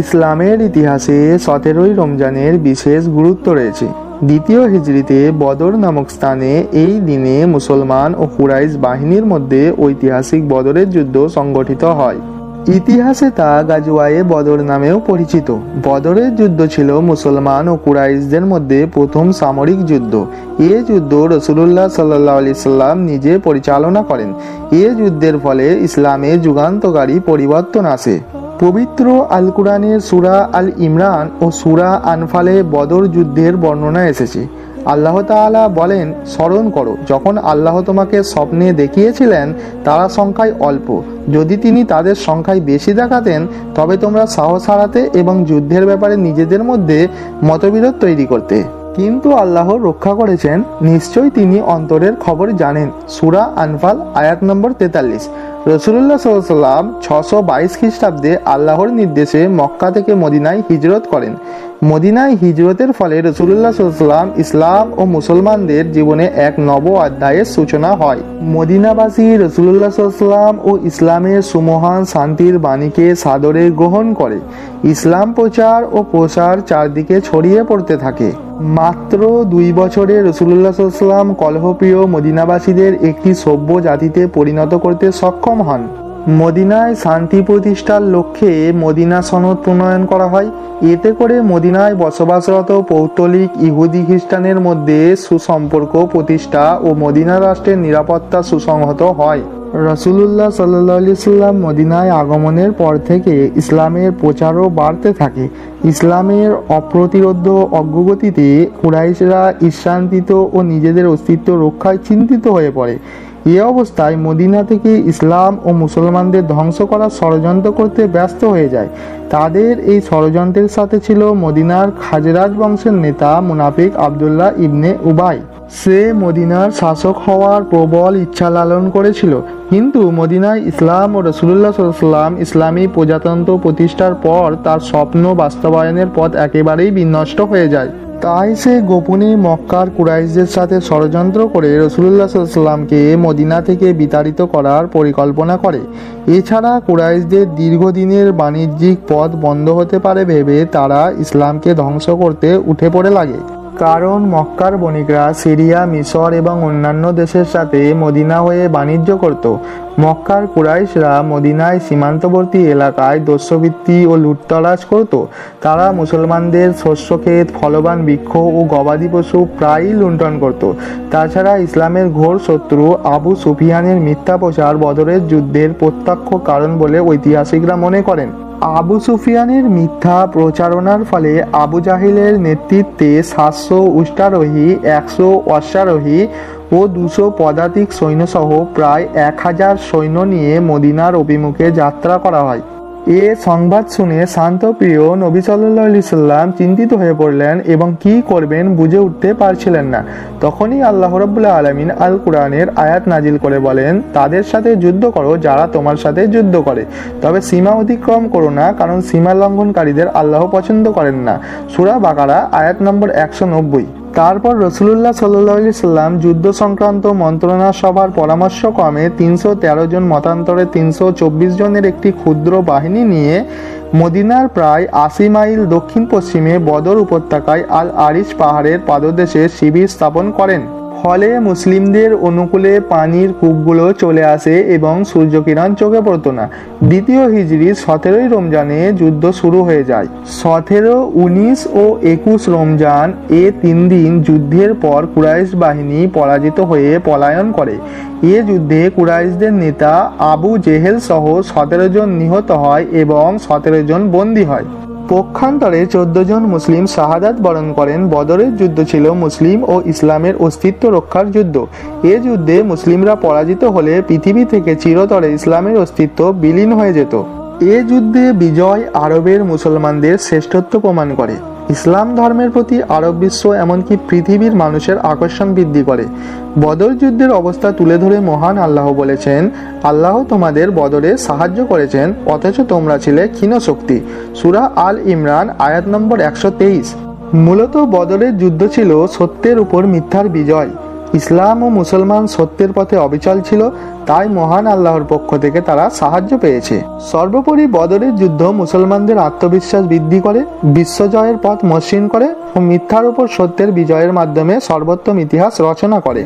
ইসলামের ইতিহাসে 17ই রমজানের বিশেষ গুরুত্ব রয়েছে। দ্বিতীয় হিজরিতে বদর নামক স্থানে এই দিনে মুসলমান ও কুরাইশ বাহিনীর মধ্যে ঐতিহাসিক বদরের যুদ্ধ সংগঠিত হয়। ইতিহাসে তা গাজওয়ায়ে বদর নামেও পরিচিত। বদরের যুদ্ধ ছিল মুসলমান ও কুরাইশদের মধ্যে প্রথম সামরিক যুদ্ধ। এ যুদ্ধ রাসূলুল্লাহ সাল্লাল্লাহু আলাইহি সাল্লাম নিজে পরিচালনা করেন। এ যুদ্ধের ফলে ইসলামে যুগান্তকারী পরিবর্তন আসে। পবিত্র আল কুরআনের সূরা আল ইমরান ও সূরা আনফালে বদর যুদ্ধের বর্ণনা এসেছে। আল্লাহ তাআলা বলেন, স্মরণ করো যখন আল্লাহ তোমাকে স্বপ্নে দেখিয়েছিলেন তারা সংখ্যায় অল্প, যদি তিনি তাদের সংখ্যায় বেশি দেখাতেন তবে তোমরা সাহস হারাতে এবং যুদ্ধের ব্যাপারে নিজেদের মধ্যে মতবিরোধ তৈরি করতে। কিন্তু আল্লাহ রক্ষা করেছেন, নিশ্চয়ই তিনি অন্তরের খবর জানেন। সূরা আনফাল আয়াত নম্বর 43। রাসূলুল্লাহ সাল্লাল্লাহু আলাইহি ওয়াসাল্লাম 622 খ্রিস্টাব্দে আল্লাহর নির্দেশে মক্কা থেকে মদিনায় হিজরত করেন। মদিনায় হিজরতের ফলে রাসূলুল্লাহ সাল্লাল্লাহু আলাইহি ওয়াসাল্লাম ইসলাম ও মুসলমানদের জীবনে এক নব অধ্যায়ের সূচনা হয়। মদিনাবাসী রাসূলুল্লাহ সাল্লাল্লাহু আলাইহি ওয়াসাল্লাম ও ইসলামের সুমহান শান্তির বাণীকে সাদরে গ্রহণ করে। ইসলাম প্রচার ও প্রসার চারদিকে ছড়িয়ে পড়তে থাকে। মাত্র 2 বছরে রাসূলুল্লাহ সাল্লাল্লাহু আলাইহি ওয়াসাল্লাম কলহপ্রিয় মদিনাবাসীদের একটি সভ্য জাতিতে পরিণত করতে সক্ষম হন। মদিনায় শান্তি প্রতিষ্ঠার লক্ষ্যে মদিনা সনদ প্রণয়ন করা হয়। এতে করে মদিনায় বসবাসরত পৌত্তলিক ইহুদি খ্রিস্টানের মধ্যে সুসম্পর্ক প্রতিষ্ঠা ও মদিনা রাষ্ট্রের নিরাপত্তা সুসংহত হয়। রাসূলুল্লাহ সাল্লাল্লাহু আলাইহি ওয়াসাল্লাম মদিনায় আগমনের পর থেকে ইসলামের প্রচারও বাড়তে থাকে। ইসলামের অপ্রতিরোধ্য অগ্রগতিতে কুরাইশরা ঈর্ষান্বিত ও নিজেদের অস্তিত্ব রক্ষায় চিন্তিত হয়ে পড়ে। এ অবস্থায় মদিনা থেকে ইসলাম ও মুসলমানদের ধ্বংস করার ষড়যন্ত্র করতে ব্যস্ত হয়ে যায়। তাদের এই ষড়যন্ত্রের সাথে ছিল মদিনার খাজরাজ বংশের নেতা মুনাফিক আব্দুল্লাহ ইবনে উবাই। সে মদিনার শাসক হওয়ার প্রবল ইচ্ছা লালন করেছিল, কিন্তু মদিনায় ইসলাম ও রাসূলুল্লাহ সাল্লাল্লাহু আলাইহি ওয়াসাল্লাম ইসলামী প্রজাতন্ত্র প্রতিষ্ঠার পর তার স্বপ্ন বাস্তবায়নের পথ একেবারেই বিনষ্ট হয়ে যায়। তাই সে গোপনে মক্কার কুরাইশদের সাথে ষড়যন্ত্র করে রাসূলুল্লাহ সাল্লাল্লাহু আলাইহি ওয়াসাল্লামকে মদিনা থেকে বিতাড়িত করার পরিকল্পনা করে। এছাড়া কুরাইশদের দীর্ঘদিনের বাণিজ্যিক পথ বন্ধ হতে পারে ভেবে তারা ইসলামকে ধ্বংস করতে উঠে পড়ে লাগে। কারণ মক্কার বণিকরা সিরিয়া, মিশর এবং অন্যান্য দেশের সাথে মদিনা হয়ে বাণিজ্য করত। মক্কার কুরাইশরা মদিনায় সীমান্তবর্তী এলাকায় দস্যুবৃত্তি ও লুটতরাজ করত। তারা মুসলমানদের শস্যক্ষেত, ফলবান বৃক্ষ ও গবাদি পশু প্রায়ই লুণ্ঠন করত। তাছাড়া ইসলামের ঘোর শত্রু আবু সুফিয়ানের মিথ্যা প্রচার বদরের যুদ্ধের প্রত্যক্ষ কারণ বলে ঐতিহাসিকরা মনে করেন। আবু সুফিয়ানের মিথ্যা প্রচারণার ফলে আবু জাহিলের নেতৃত্বে 700 উষ্ট্রারোহী, 100 অশ্বারোহী ও 200 পদাতিক সৈন্যসহ প্রায় 1000 সৈন্য নিয়ে মদিনার অভিমুখে যাত্রা করা হয়। এ সংবাদ শুনে শান্তপ্রিয় নবী সাল্লাল্লাহু আলাইহি সাল্লাম চিন্তিত হয়ে পড়লেন এবং কি করবেন বুঝে উঠতে পারছিলেন না। তখনই আল্লাহ রাব্বুল আলামিন আল কুরআনের আয়াত নাজিল করে বলেন, তাদের সাথে যুদ্ধ করো যারা তোমার সাথে যুদ্ধ করে, তবে সীমা অতিক্রম করো না, কারণ সীমা লঙ্ঘনকারীদের আল্লাহ পছন্দ করেন না। সূরা বাকারা আয়াত নম্বর 190। তারপর রাসূলুল্লাহ সাল্লাল্লাহু আলাইহি সাল্লাম যুদ্ধ সংক্রান্ত মন্ত্রণা সভার পরামর্শক্রমে 313 জন মতান্তরে 324 জনের একটি ক্ষুদ্র বাহিনী নিয়ে মদিনার প্রায় 80 মাইল দক্ষিণ পশ্চিমে বদর উপত্যকায় আল আরিশ পাহাড়ের পাদদেশে শিবির স্থাপন করেন। ফলে মুসলিমদের অনুকূলে পানির কূপগুলো চলে আসে এবং সূর্যকিরণ চোখে পড়তো না। দ্বিতীয় হিজরির 17ই রমজানে যুদ্ধ শুরু হয়ে যায়। 17, 19 ও 21 রমজান এ 3 দিন যুদ্ধের পর কুরাইশ বাহিনী পরাজিত হয়ে পলায়ন করে। এ যুদ্ধে কুরাইশদের নেতা আবু জেহেল সহ 17 জন নিহত হয় এবং 17 জন বন্দী হয়। পক্ষান্তরে 14 জন মুসলিম শাহাদাত বরণ করেন। বদরের যুদ্ধ ছিল মুসলিম ও ইসলামের অস্তিত্ব রক্ষার যুদ্ধ। এ যুদ্ধে মুসলিমরা পরাজিত হলে পৃথিবী থেকে চিরতরে ইসলামের অস্তিত্ব বিলীন হয়ে যেত। এ যুদ্ধে বিজয় আরবের মুসলমানদের শ্রেষ্ঠত্ব প্রমাণ করে। ইসলাম ধর্মের প্রতি আরব বিশ্ব এমনকি পৃথিবীর মানুষের আকর্ষণ বৃদ্ধি করে। বদর যুদ্ধের অবস্থা তুলে ধরে মহান আল্লাহ বলেছেন, আল্লাহ তোমাদের বদরে সাহায্য করেছেন অথচ তোমরা ছিলে ক্ষীণ শক্তি। সূরা আল ইমরান আয়াত নম্বর 123। মূলত বদরের যুদ্ধ ছিল সত্যের উপর মিথ্যার বিজয়। ইসলাম ও মুসলমান সত্যের পথে অবিচল ছিল, তাই মহান আল্লাহর পক্ষ থেকে তারা সাহায্য পেয়েছে। সর্বোপরি বদরের যুদ্ধ মুসলমানদের আত্মবিশ্বাস বৃদ্ধি করে, বিশ্বজয়ের পথ মসৃণ করে ও মিথ্যার উপর সত্যের বিজয়ের মাধ্যমে সর্বোত্তম ইতিহাস রচনা করে।